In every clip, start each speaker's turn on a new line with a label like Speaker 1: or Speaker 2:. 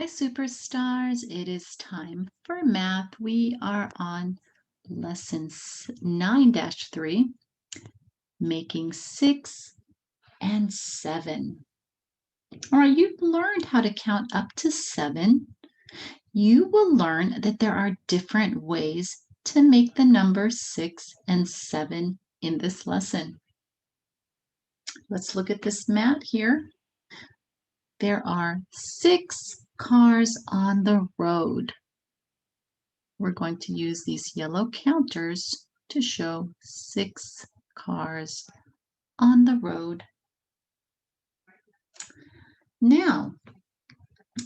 Speaker 1: Hi, superstars. It is time for math. We are on lesson 9-3, making 6 and 7. All right, you've learned how to count up to 7. You will learn that there are different ways to make the numbers 6 and 7 in this lesson. Let's look at this mat here. There are 6 cars on the road. We're going to use these yellow counters to show 6 cars on the road. Now,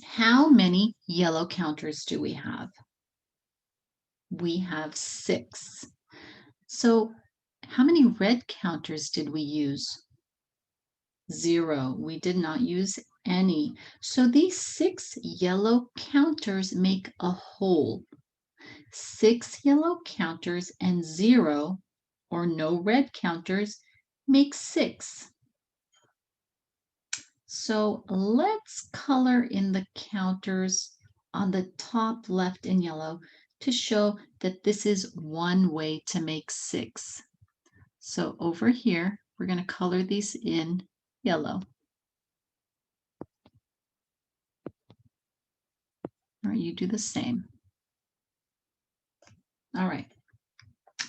Speaker 1: how many yellow counters do we have? We have 6. So how many red counters did we use? 0. We did not use any. So these 6 yellow counters make a whole. 6 yellow counters and 0 or no red counters make 6. So let's color in the counters on the top left in yellow to show that this is one way to make 6. So over here, we're going to color these in yellow. All right, you do the same. All right.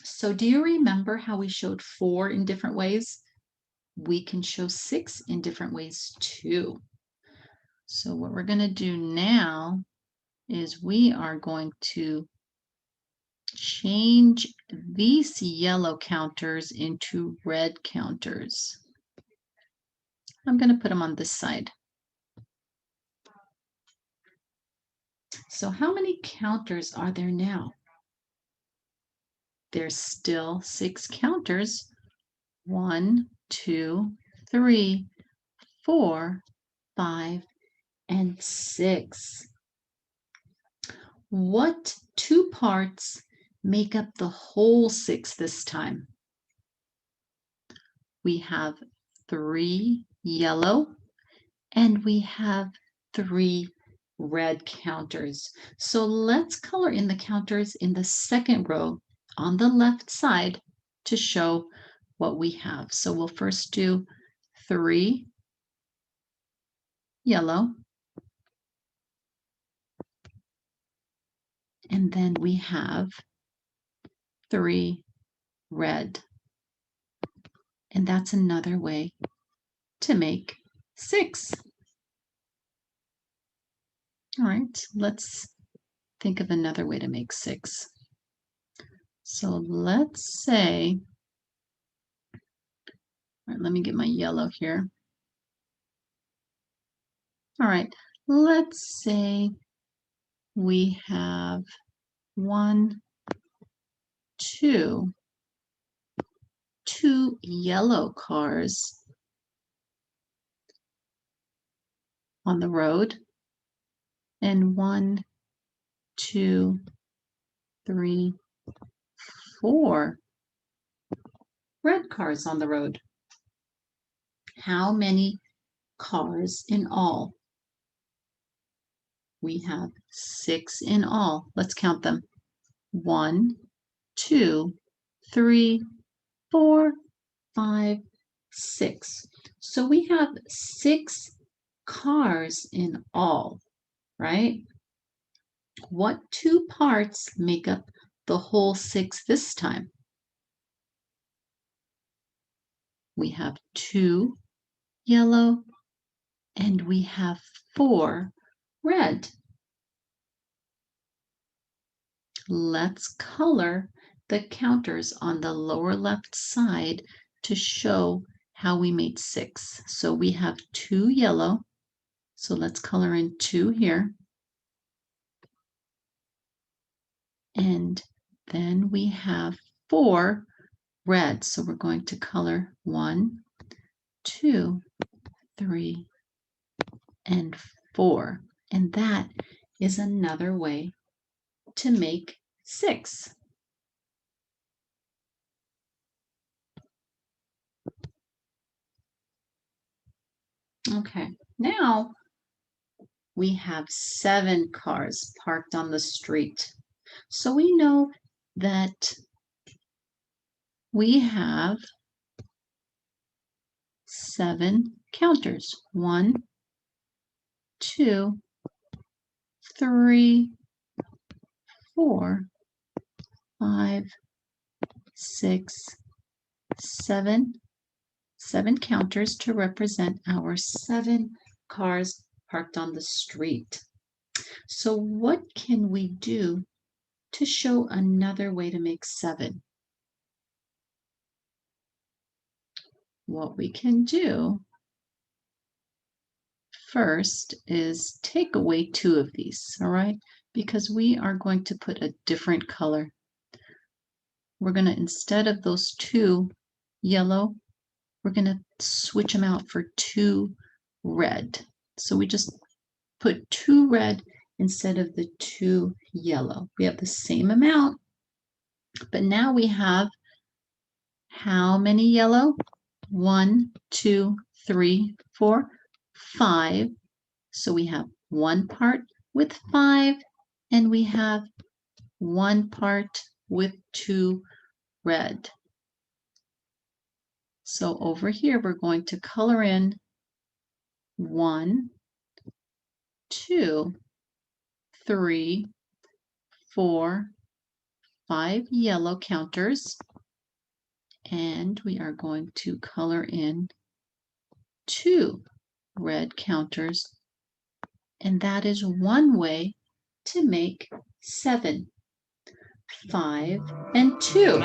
Speaker 1: So do you remember how we showed 4 in different ways? We can show 6 in different ways too. So what we're going to do now is we are going to change these yellow counters into red counters. I'm going to put them on this side. So how many counters are there now? There's still 6 counters. 1, 2, 3, 4, 5, and 6. What 2 parts make up the whole 6 this time? We have 3 yellow and we have 3 red counters. So let's color in the counters in the second row on the left side to show what we have. So we'll first do 3 yellow, and then we have 3 red. And that's another way to make 6. All right, let's think of another way to make 6. So let's say, all right, let me get my yellow here. All right, let's say we have 1, 2 yellow cars on the road, and 1, 2, 3, 4 red cars on the road. How many cars in all? We have 6 in all. Let's count them. 1, 2, 3, 4, 5, 6. So we have 6 cars in all, right? What 2 parts make up the whole 6 this time? We have 2 yellow and we have 4 red. Let's color the counters on the lower left side to show how we made 6. So we have 2 yellow. So let's color in 2 here. And then we have 4 red. So we're going to color 1, 2, 3, and 4. And that is another way to make 6. Okay, now we have 7 cars parked on the street. So we know that we have 7 counters. 1, 2, 3, 4, 5, 6, 7. 7 counters to represent our 7 cars parked on the street. So what can we do to show another way to make 7? What we can do first is take away 2 of these, all right? Because we are going to put a different color. We're going to, instead of those 2 yellow, we're going to switch them out for 2 red. So we just put 2 red instead of the 2 yellow. We have the same amount, but now we have how many yellow? 1, 2, 3, 4, 5. So we have 1 part with 5, and we have 1 part with 2 red. So over here, we're going to color in 1, 2, 3, 4, 5 yellow counters, and we are going to color in 2 red counters, and that is one way to make 7. 5 and 2.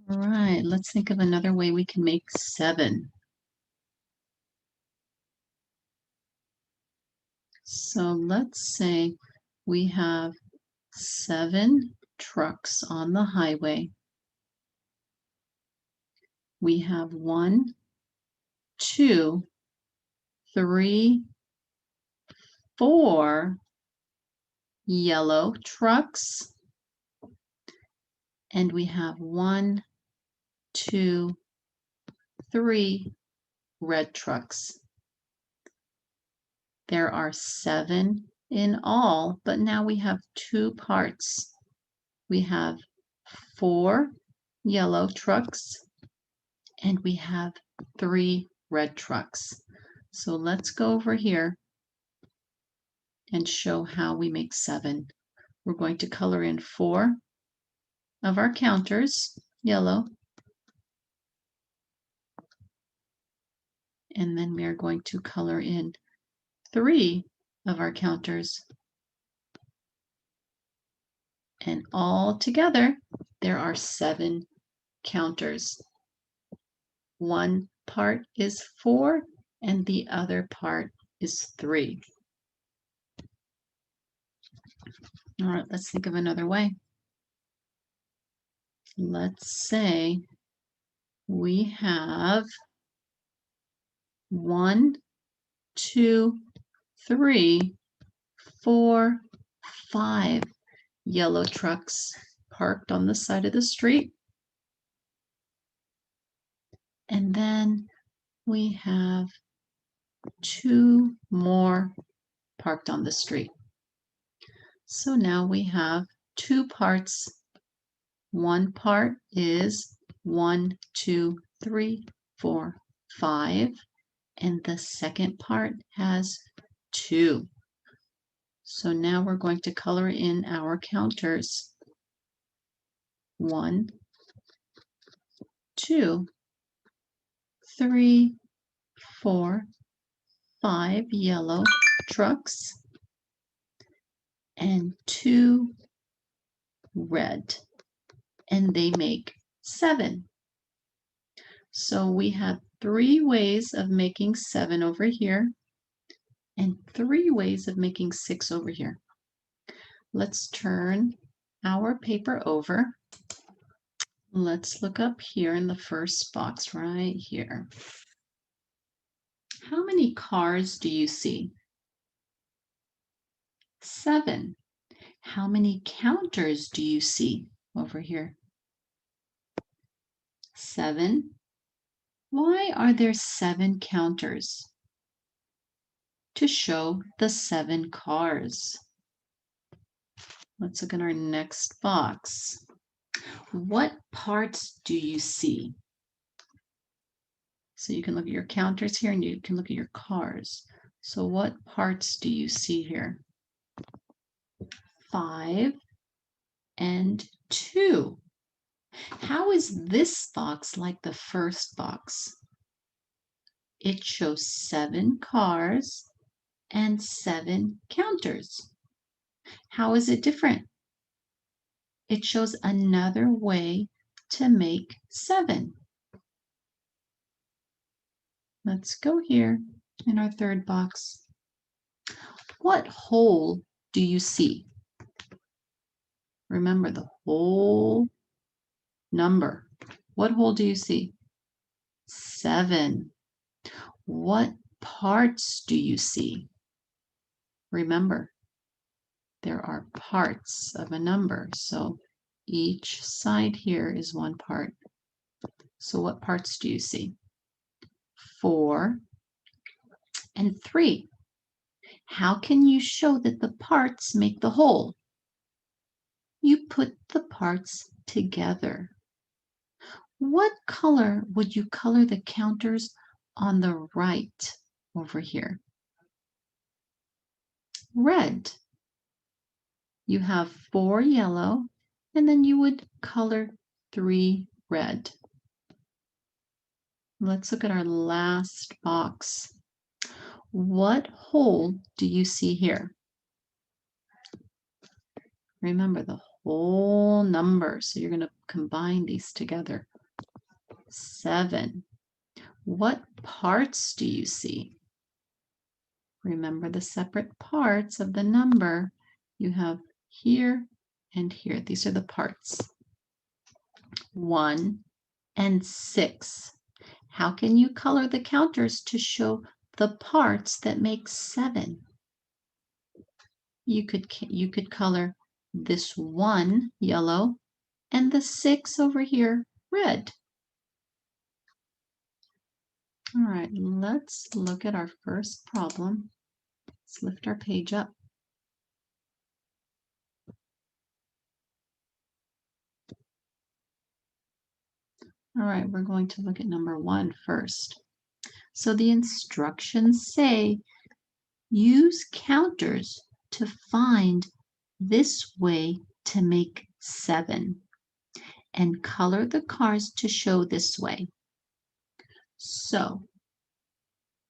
Speaker 1: All right, let's think of another way we can make 7. So let's say we have 7 trucks on the highway. We have 1, 2, 3, 4 yellow trucks, and we have 1, 2, 3 red trucks. There are 7 in all, but now we have 2 parts. We have 4 yellow trucks, and we have 3 red trucks. So let's go over here and show how we make 7. We're going to color in 4 of our counters, yellow, and then we are going to color in 3 of our counters, and all together there are 7 counters. One part is 4 and the other part is 3. All right, let's think of another way. Let's say we have 1, 2, 3, 4, 5 yellow trucks parked on the side of the street. And then we have 2 more parked on the street. So now we have 2 parts. One part is 1, 2, 3, 4, 5, and the second part has 2. So now we're going to color in our counters. 1, 2, 3, 4, 5 yellow trucks, and 2 red, and they make 7. So we have 3 ways of making 7 over here, and 3 ways of making 6 over here. Let's turn our paper over. Let's look up here in the first box right here. How many cars do you see? 7. How many counters do you see over here? 7. Why are there 7 counters? To show the 7 cars. Let's look at our next box. What parts do you see? So you can look at your counters here and you can look at your cars. So what parts do you see here? 5 and 2. How is this box like the first box? It shows 7 cars and 7 counters. How is it different? It shows another way to make 7. Let's go here in our third box. What whole do you see? Remember the whole number. What whole do you see? 7. What parts do you see? Remember, there are parts of a number, so each side here is one part. So what parts do you see? 4 and 3. How can you show that the parts make the whole? You put the parts together. What color would you color the counters on the right over here? Red. You have 4 yellow, and then you would color 3 red. Let's look at our last box. What whole do you see here? Remember the whole number, so you're going to combine these together. 7. What parts do you see? Remember the separate parts of the number. You have here and here. These are the parts. 1 and 6. How can you color the counters to show the parts that make 7? You could color this 1 yellow and the 6 over here red. All right, let's look at our first problem. Let's lift our page up. All right, we're going to look at number 1 first. So the instructions say, use counters to find this way to make 7 and color the cars to show this way. So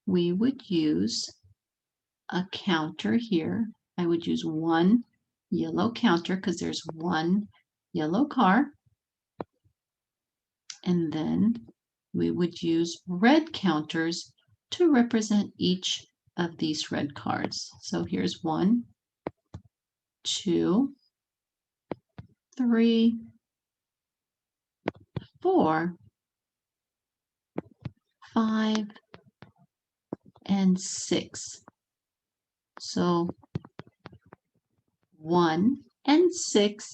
Speaker 1: we would use a counter here. I would use 1 yellow counter because there's 1 yellow car. And then we would use red counters to represent each of these red cars. So here's 1, 2, 3, 4, 5, and 6. So 1 and 6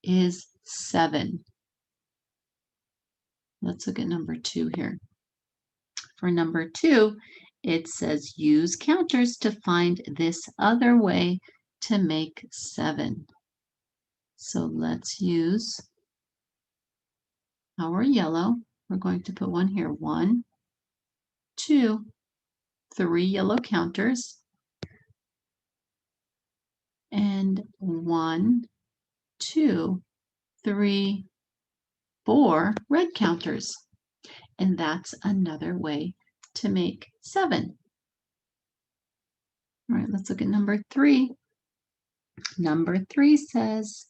Speaker 1: is 7. Let's look at number 2 here. For number 2, it says use counters to find this other way to make 7. So let's use our yellow. We're going to put 1 here. 1, 2, 3 yellow counters. And 1, 2, 3, 4 red counters. And that's another way to make 7. All right, let's look at number 3. Number 3 says,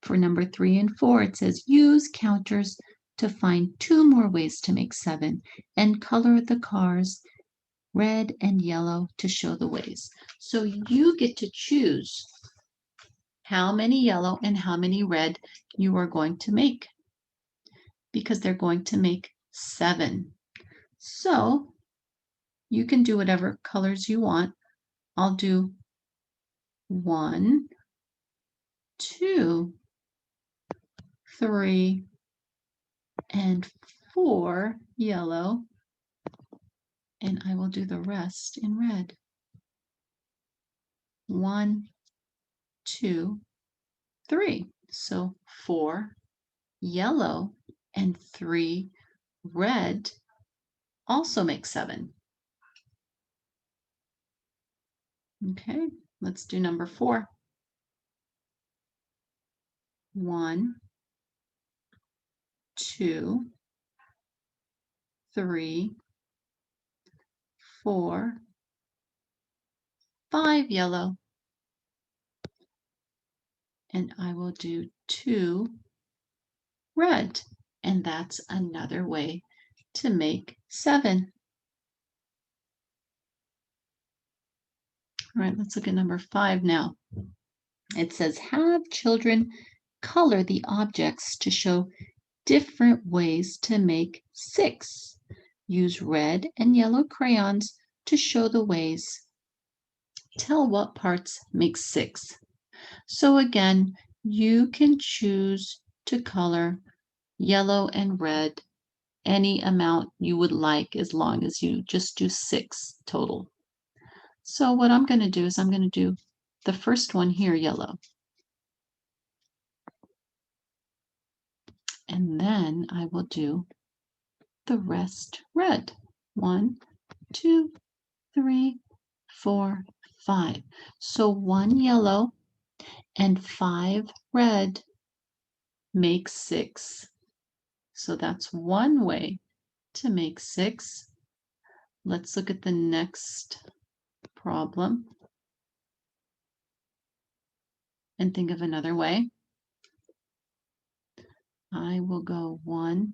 Speaker 1: for number 3 and 4, it says use counters to find 2 more ways to make 7 and color the cars red and yellow to show the ways. So you get to choose how many yellow and how many red you are going to make because they're going to make 7. So you can do whatever colors you want. I'll do 1, 2, 3, and 4 yellow, and I will do the rest in red. 1, 2, 3. So 4 yellow and 3 red also make 7. Okay, let's do number 4. 1, 2, 3, 4, 5 yellow, and I will do 2 red, and that's another way to make 7. All right, let's look at number 5 now. It says, have children color the objects to show different ways to make 6. Use red and yellow crayons to show the ways. Tell what parts make 6. So again, you can choose to color yellow and red any amount you would like as long as you just do 6 total. So what I'm going to do is I'm going to do the first one here yellow. And then I will do the rest red. 1, 2, 3, 4, 5. So 1 yellow and 5 red makes 6. So that's one way to make 6. Let's look at the next problem and think of another way. I will go 1,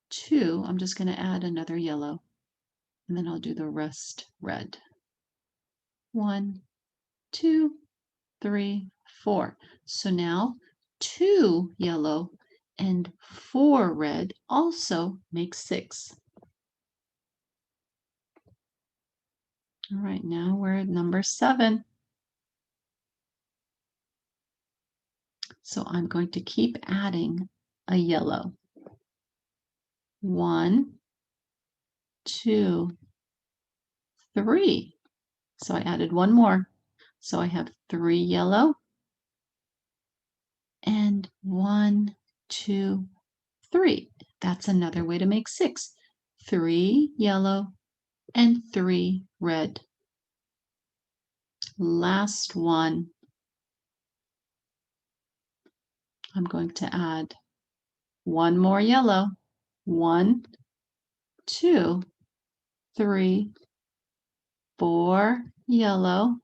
Speaker 1: 2. I'm just going to add another yellow, and then I'll do the rest red. 1, 2, 3, 4. So now 2 yellow and 4 red also make 6. All right, now we're at number 7. So I'm going to keep adding a yellow. 1, 2, 3. So I added one more. So I have 3 yellow and 1, 2, 3. That's another way to make 6. 3 yellow and 3 red. Last one. I'm going to add one more yellow. 1, 2, 3, 4 yellow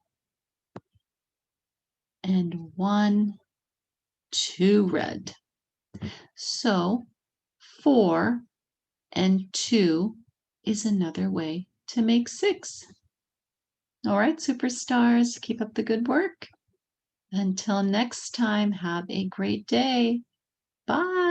Speaker 1: and 1, 2 red. So 4 and 2 is another way to make 6. All right, superstars, keep up the good work. Until next time, have a great day. Bye.